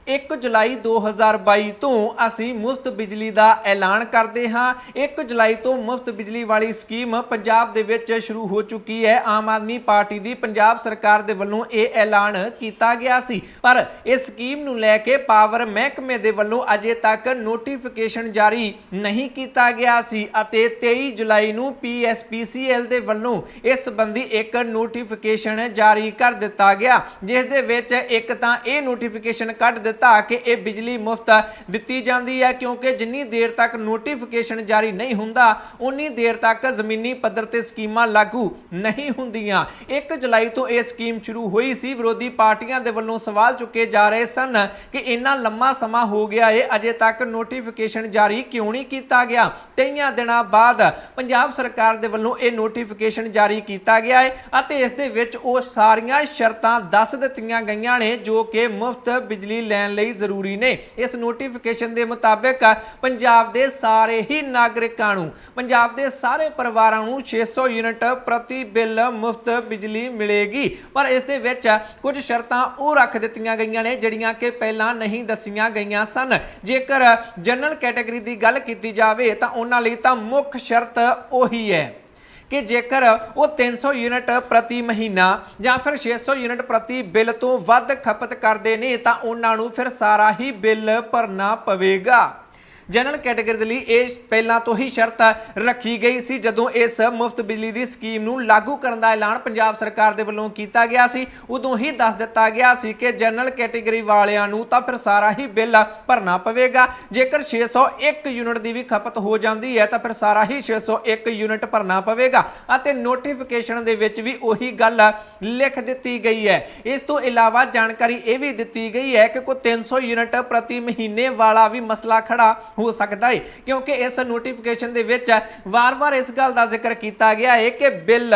1 जुलाई 2022 ਤੋਂ ਅਸੀਂ ਮੁਫਤ ਬਿਜਲੀ ਦਾ ਐਲਾਨ ਕਰਦੇ ਹਾਂ। 1 जुलाई ਤੋਂ ਮੁਫਤ ਬਿਜਲੀ ਵਾਲੀ ਸਕੀਮ ਪੰਜਾਬ ਦੇ ਵਿੱਚ ਸ਼ੁਰੂ ਹੋ ਚੁੱਕੀ ਹੈ। ਆਮ ਆਦਮੀ ਪਾਰਟੀ ਦੀ ਪੰਜਾਬ ਸਰਕਾਰ ਦੇ ਵੱਲੋਂ ਇਹ ਐਲਾਨ ਕੀਤਾ ਗਿਆ ਸੀ, ਪਰ ਇਸ ਸਕੀਮ ਨੂੰ ਲੈ ਕੇ ਪਾਵਰ ਮਹਿਕਮੇ ਦੇ ਵੱਲੋਂ ਅਜੇ ਤੱਕ ਨੋਟੀਫਿਕੇਸ਼ਨ ਜਾਰੀ ਨਹੀਂ ਕੀਤਾ ਗਿਆ ਸੀ ਅਤੇ 23 ਜੁਲਾਈ ਨੂੰ PSPCL ਦੇ ਵੱਲੋਂ ਇਸ ਸੰਬੰਧੀ ਇੱਕ ਨੋਟੀਫਿਕੇਸ਼ਨ ਜਾਰੀ ਕਰ ਦਿੱਤਾ ਗਿਆ, ਜਿਸ ਦੇ ਵਿੱਚ ਇੱਕ ਤਾਂ ਇਹ ਨੋਟੀਫਿਕੇਸ਼ਨ ਕੱਢ ਦਿੱਤਾ ਕਿ ਇਹ ਬਿਜਲੀ ਮੁਫਤ ਦਿੱਤੀ ਜਾਂਦੀ ਹੈ, ਕਿਉਂਕਿ ਜਿੰਨੀ ਦੇਰ ਤੱਕ ਨੋਟੀਫਿਕੇਸ਼ਨ ਜਾਰੀ ਨਹੀਂ ਹੁੰਦਾ ਉਨੀ ਦੇਰ ਤੱਕ ਜ਼ਮੀਨੀ ਪੱਧਰ ਤੇ ਸਕੀਮਾਂ ਲਾਗੂ ਨਹੀਂ ਹੁੰਦੀਆਂ। 1 ਜੁਲਾਈ ਤੋਂ ਇਹ ਸਕੀਮ ਸ਼ੁਰੂ ਹੋਈ ਸੀ। ਵਿਰੋਧੀ ਪਾਰਟੀਆਂ ਦੇ ਵੱਲੋਂ ਸਵਾਲ ਚੁੱਕੇ ਜਾ ਰਹੇ ਸਨ ਕਿ ਇੰਨਾ ਲੰਮਾ ਸਮਾਂ ਹੋ ਗਿਆ ਹੈ, ਅਜੇ ਤੱਕ ਨੋਟੀਫਿਕੇਸ਼ਨ ਜਾਰੀ ਕਿਉਂ ਨਹੀਂ ਕੀਤਾ ਗਿਆ। 23 ਦਿਨਾਂ ਬਾਅਦ ਪੰਜਾਬ ਸਰਕਾਰ ਦੇ ਵੱਲੋਂ ਇਹ ਨੋਟੀਫਿਕੇਸ਼ਨ ਜਾਰੀ ਕੀਤਾ ਗਿਆ ਹੈ ਅਤੇ ਇਸ ਦੇ ਵਿੱਚ ਉਹ ਸਾਰੀਆਂ ਸ਼ਰਤਾਂ ਦੱਸ ਦਿੱਤੀਆਂ ਗਈਆਂ ਨੇ ਜੋ ਕਿ ਮੁਫਤ ਬਿਜਲੀ ਲੈਣ ਲਈ ਜ਼ਰੂਰੀ ਨੇ। ਇਸ ਨੋਟੀਫਿਕੇਸ਼ਨ ਦੇ ਮੁਤਾਬਕ ਪੰਜਾਬ ਦੇ ਸਾਰੇ ਹੀ ਨਾਗਰਿਕਾਂ ਨੂੰ, ਪੰਜਾਬ ਦੇ ਸਾਰੇ ਪਰਿਵਾਰਾਂ ਨੂੰ 600 ਯੂਨਿਟ ਪ੍ਰਤੀ ਬਿੱਲ ਮੁਫਤ ਬਿਜਲੀ ਮਿਲੇਗੀ, ਪਰ ਇਸ ਦੇ ਵਿੱਚ ਕੁਝ ਸ਼ਰਤਾਂ ਉਹ ਰੱਖ ਦਿੱਤੀਆਂ ਗਈਆਂ ਨੇ ਜਿਹੜੀਆਂ ਕਿ ਪਹਿਲਾਂ ਨਹੀਂ ਦੱਸੀਆਂ ਗਈਆਂ ਸਨ। ਜੇਕਰ ਜਨਰਲ ਕੈਟਾਗਰੀ ਦੀ ਗੱਲ ਕੀਤੀ ਜਾਵੇ ਤਾਂ ਉਹਨਾਂ ਲਈ ਤਾਂ ਮੁੱਖ ਸ਼ਰਤ ਉਹੀ ਹੈ कि जेकर वो 300 यूनिट प्रति महीना या फिर 600 यूनिट प्रति बिल तो वध खपत करते हैं तो उन्होंने फिर सारा ही बिल भरना पवेगा। जनरल कैटेगरी लिए यह पहला तो ही शर्त रखी गई सी जदों इस मुफ्त बिजली की स्कीम नूं लागू करने का ऐलान पंजाब सरकार दे वल्लों कीता गया सी। उदों ही दस दिता गया सी कि जनरल कैटेगरी वालियां नूं तां फिर सारा ही बिल भरना पवेगा। जेकर 601 यूनिट की भी खपत हो जाती है तो फिर सारा ही 601 यूनिट भरना पवेगा अते नोटिफिकेशन दे विच भी उही गल लिख दी गई है। इस तो इलावा जानकारी यह भी दी गई है कि कोई 300 यूनिट प्रति महीने वाला भी मसला खड़ा हो सकता है, क्योंकि इस नोटिफिकेशन दे विच वार-वार इस गल का जिक्र किया गया है कि बिल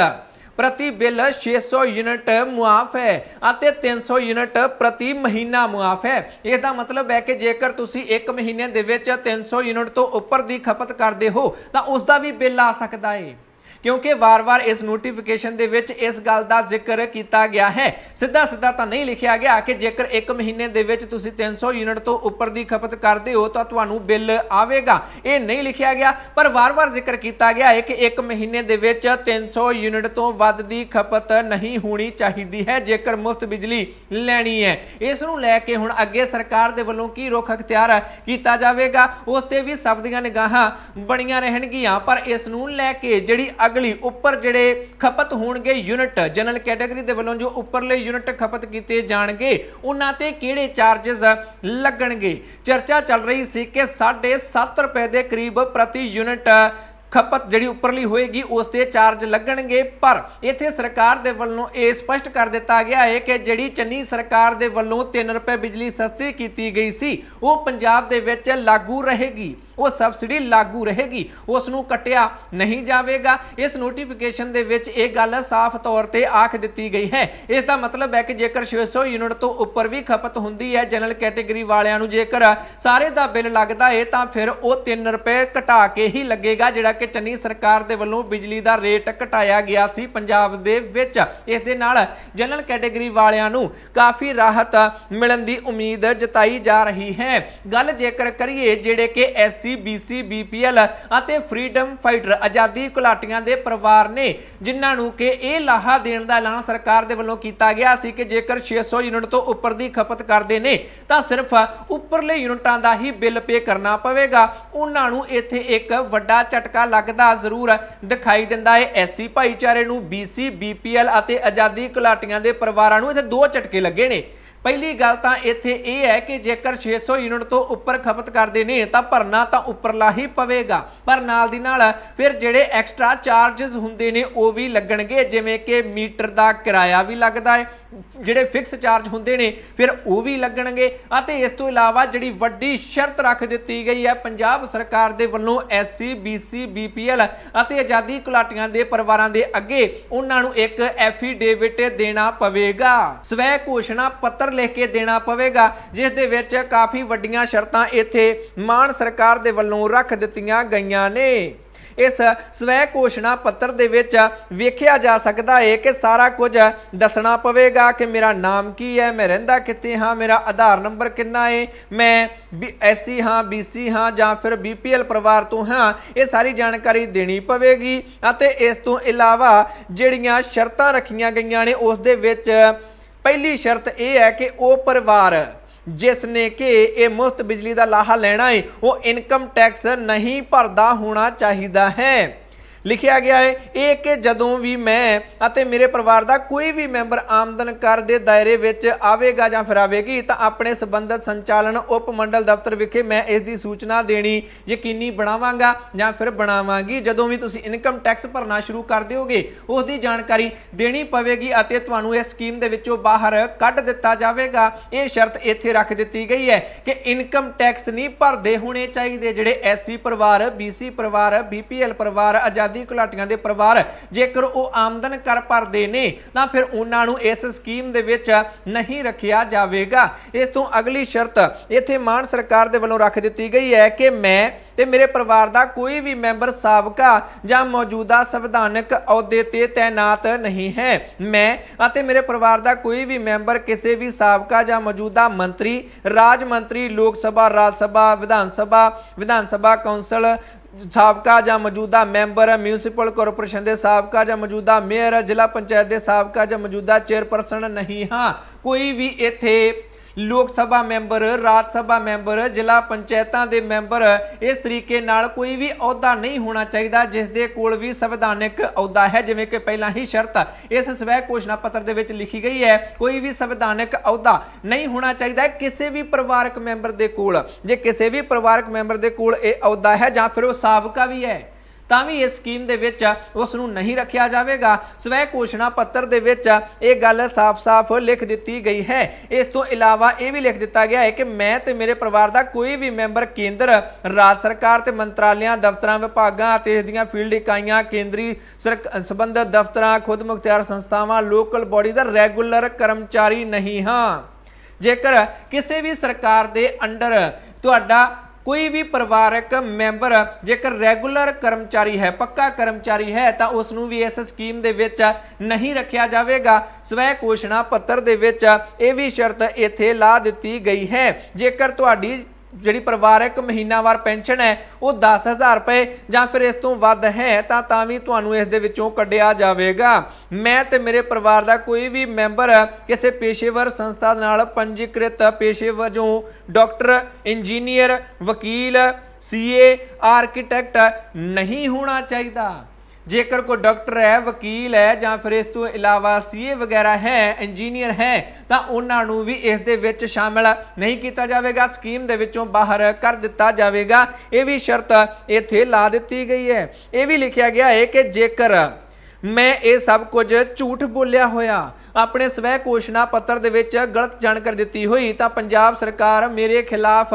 प्रति बिल 600 यूनिट मुआफ है और 300 यूनिट प्रति महीना मुआफ है। इसका मतलब है कि जेकर तुसी एक महीने दे विच 300 यूनिट तो उपर की खपत करते हो तो उसका भी बिल आ सकता है, क्योंकि वार वार इस नोटिफिकेशन दे विच इस गल का जिक्र किया गया है। सीधा सीधा तो नहीं लिखा गया कि जेकर एक महीने दे विच तुसी 300 यूनिट तो उपर की खपत करते हो तो तुहानू बिल आवेगा, ये नहीं लिखा गया, पर वार वार जिक्र किया गया है कि एक महीने दे विच 300 यूनिट तो वध की खपत नहीं होनी चाहिए है जेकर मुफ्त बिजली लैनी है। इस नूं लैके हुण अगे सरकार दे वल्लों की रुख अख्तियार किया जाएगा उस ते भी सब दीआं निगाहां बणीआं रहणगीआं, पर इस नूं लैके जिहड़ी अगली उपर जिहड़े खपत होणगे यूनिट जनरल कैटेगरी दे वल्लों जो उपरले यूनिट खपत कीते जाणगे उन्हां ते किहड़े चार्जेस लगणगे। चर्चा चल रही सी कि 7.5 रुपए के करीब प्रति यूनिट खपत जिहड़ी उपरली होएगी उस ते चार्ज लगणगे, पर इत्थे सरकार दे वल्लों ये स्पष्ट कर दिता गया है कि जिहड़ी चन्नी सरकार दे वल्लों 3 रुपए बिजली सस्ती कीती गई सी वो पंजाब दे विच लागू रहेगी, वो सबसिडी लागू रहेगी, उसनूं कटिया नहीं जाएगा। इस नोटिफिकेशन दे विच ये गल साफ तौर पर आख दी गई है। इसका मतलब है कि जेकर 600 यूनिट तो उपर भी खपत होंदी है जनरल कैटेगरी वालियां नूं जेकर सारे दा बिल लगदा है तो फिर वो 3 रुपए घटा के ही लगेगा जिहड़ा कि चन्नी सरकार दे वल्लों बिजली दा रेट घटाया गया सी पंजाब दे विच। इस दे नाल जनरल कैटेगरी वालियां नूं काफ़ी राहत मिलण दी उम्मीद जताई जा रही है। गल जेकर करिए जिहड़े कि SC BC BPL ਅਤੇ फ्रीडम फाइटर आज़ादी घुलाटियां दे परिवार ने जिन्हां नूं कि ਇਹ ਲਾਹਾ देण दा ऐलान सरकार दे वल्लों कीता गया सी कि जेकर 600 यूनिट तो उपर दी खपत करते हैं तो सिर्फ उपरले यूनिटां दा ही बिल पे करना पवेगा। उन्हां नूं इत्थे एक वड्डा झटका लगदा जरूर दिखाई दिंदा है। SC भाईचारे नूं BC BPL ਅਤੇ आज़ादी घुलाटियां दे परिवारां नूं इत्थे दो झटके लगे ने। पहली गल तो इत्थे यह है कि जेकर 600 यूनिट तो उपर खपत करते हैं तो भरना तो उपरला ही पवेगा, पर नाल दी नाल फिर जिहड़े एक्सट्रा चार्जिज हुंदे ने वो भी लगणगे, जिवें कि मीटर का किराया भी लगता है, जिहड़े फिक्स चार्ज हुंदे ने फिर वो भी लगणगे। अते इस तो इलावा जिहड़ी वड्डी शर्त रख दी गई है पंजाब सरकार दे वल्लों SC BC BPL अते आज़ादी घुलाटियां दे परिवारां दे अगे उन्हां नूं एक एफीडेविट देना पवेगा, स्वै घोषणा पत्र लिख के देना पवेगा, जिस दे विच काफ़ी वड्डियां शर्तां इत्थे मान सरकार दे वल्लों रख दित्तियां गईयां ने। इस स्वै घोषणा पत्र दे विच वेखिया जा सकता है कि सारा कुछ दसना पवेगा कि मेरा नाम की है, मैं रहिंदा कित्थे हाँ, मेरा आधार नंबर कितना है, मैं SC हाँ, BC हाँ जां फिर BPL परिवार तो हाँ, ये सारी जानकारी देनी पवेगी। अते इस तो इलावा जिहड़ियां शर्तां रखियां गईयां ने उस दे विच पहली शर्त यह है कि वह परिवार जिसने कि ये मुफ्त बिजली का लाहा लेना है वो इनकम टैक्स नहीं भरदा होना चाहिए है। लिखिया गया है ये कि जदों भी मैं अते मेरे परिवार का कोई भी मैंबर आमदन कर दे दायरे विच आवेगा जां फिर आवेगी तो अपने संबंधित संचालन उप मंडल दफ्तर विखे मैं इसकी सूचना देनी यकीनी बनावांगा जां फिर बनावांगी। जदों भी तुसीं इनकम टैक्स भरना शुरू कर दोगे उसकी जानकारी देनी पवेगी अते तुहानूं इस स्कीम दे विचों बाहर कढ दिता जावेगा। ये शर्त इत्थे रख दित्ती गई है कि इनकम टैक्स नहीं भरदे होने चाहिए जिहड़े SC परिवार, BC परिवार, BPL परिवार, आजादी घुलाटियां दे परिवार जेकर वो आमदन कर भरदे ने तां फिर उन्हां नूं इस स्कीम दे विच नहीं रखिया जावेगा। इस तो अगली शर्त इत्थे मान सरकार दे वल्लों रख दित्ती गई है कि मैं ते मेरे परिवार का कोई भी मैंबर साबका जां मौजूदा संविधानक अहुदे ते तैनात नहीं है। मैं अते मेरे परिवार का कोई भी मैंबर किसी भी साबका जां मौजूदा मंत्री, राज मंत्री, लोक सभा, राज सभा, विधान सभा कौंसल साबका जां मौजूदा मैंबर, म्यूनसिपल कॉरपोरेशन के साबका जां मौजूदा मेयर, जिला पंचायत के साबका जां मौजूदा चेयरपर्सन नहीं हाँ। कोई भी इत्थे लोक सभा मैंबर, राज सभा मैंबर, जिला पंचायतां दे मैंबर इस तरीके नाल कोई भी अहुदा नहीं होना चाहिए जिस दे कोल भी संविधानिक अहुदा है। जिवें कि पहला ही शर्त इस स्वै घोषणा पत्र दे विच लिखी गई है कोई भी संविधानिक अहुदा नहीं होना चाहिए किसी भी परिवारक मैंबर दे कोल। जे किसी भी परिवारक मैंबर दे कोल ये अहुदा है जां फिर वो साबका भी है तां भी इस स्कीम दे विच उस नूं नहीं रखिया जावेगा। स्वै घोषणा पत्र दे विच ये गल साफ साफ लिख दित्ती गई है। इस तो इलावा ये भी लिख दिता गया है कि मैं ते मेरे परिवार का कोई भी मैंबर केंद्र, राज सरकार ते मंत्रालयां, दफ्तरां, विभागां ते इस दीयां फील्ड इकाइयां, केंद्री संबंधित दफ्तरां, खुद मुख्तियार संस्थावां, लोकल बॉडी दा रैगूलर कर्मचारी नहीं हाँ। जेकर किसी भी सरकार दे अंडर तुहाडा कोई भी परिवारक मैंबर जेकर रैगूलर कर्मचारी है, पक्का कर्मचारी है तो उसनूं भी इस स्कीम दे विच नहीं रखिया जावेगा। स्वै घोषणा पत्र दे विच ये भी शर्त इत्थे ला दित्ती गई है जेकर तुहाडी जिहड़ी परिवारक महीनावार पेंशन है वो 10,000 रुपए जां फिर इस तो वध है तां भी तुहानूं इस दे विचों कढिया जावेगा। मैं ते मेरे परिवार का कोई भी मैंबर किसी पेशेवर संस्था नाल पंजीकृत पेशे वजों डॉक्टर, इंजीनियर, वकील, CA, आर्कीटैक्ट नहीं होना चाहिए। जेकर कोई डॉक्टर है, वकील है जां फिर इस तो इलावा CA वगैरह है, इंजीनियर है तो उन्होंने भी इस दे विच शामिल नहीं किया जाएगा, स्कीम दे विचों बाहर कर दिता जाएगा। ये भी शर्त इत्थे ला दित्ती गई है। ये भी लिखा गया है कि जेकर मैं ये सब कुछ झूठ बोलिया होया अपने स्वै घोषणा पत्र दे विच गलत जानकारी दित्ती हुई तो पंजाब सरकार मेरे खिलाफ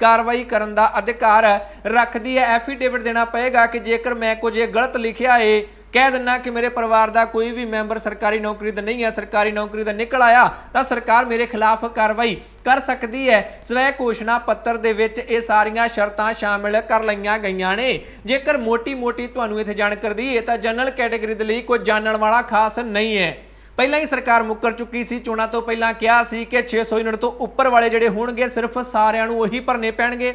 कार्रवाई करने का अधिकार रखती है। एफीडेविट देना पएगा कि जेकर मैं कुछ गलत लिखिया है, कह देना कि मेरे परिवार का कोई भी मैंबर सरकारी नौकरी तो नहीं है, सरकारी नौकरी तो निकल आया तो सरकार मेरे खिलाफ कार्रवाई कर सकती है। स्वै घोषणा पत्र दे विच ये सारियां शर्तां शामिल कर लईआं गईआं ने। जेकर मोटी मोटी तुहानूं इत्थे जानकारी दईए तां जनरल कैटेगरी दे लई कोई जानण वाला खास नहीं है। पहला ही सरकार मुकर चुकी सी, चोणां तो पहलां कहा सी कि 600 यूनिट तो उपर वाले जिहड़े होणगे सिर्फ सारिआं नूं ओही भरने पैणगे।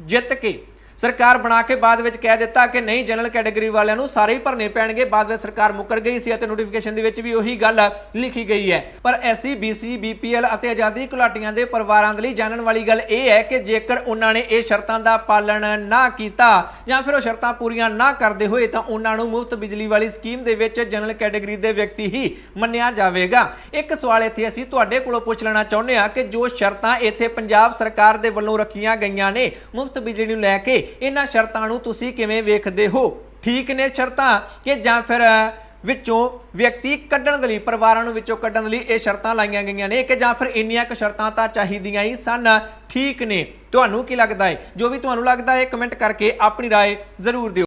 जित के सरकार बना के बाद में कह दिता कि नहीं जनरल कैटेगरी वालों को सारे ही भरने पैणगे। बाद में सरकार मुकर गई सी अते नोटिफिकेशन दे विच भी उही गल लिखी गई है। पर SC, BC, BPL अते आज़ादी घुलाटियां दे परिवारां दे लई जानण वाली गल यह है कि जेकर उन्होंने ये शर्तां दा पालन ना कीता जां फिर वो शर्तां पूरीआं ना करदे होए तां उन्हां नूं मुफ्त बिजली वाली scheme they which general category दे व्यक्ति ही मन्निया जावेगा। एक सवाल इत्थे असीं तुहाडे कोलों पुछ लेना चाहुंदे हां कि जो शर्तां इत्थे पंजाब सरकार दे वल्लों रखीआं गईआं ने मुफ्त बिजली नूं लै के इन्हां शर्तां नूं तुसीं किवें वेखदे हो? ठीक ने शर्तां कि जां फिर विचों व्यक्ति कड्ढण दे लई परिवारां नूं विचों कड्ढण दे लई ये शर्तां लाईआं गईआं ने कि जां फिर इन्नियां क शर्तां तां चाहीदियां ही सन? ठीक ने? तुहानूं की लगदा है? जो भी तुहानूं लगदा है कमेंट करके अपनी राय जरूर दिओ।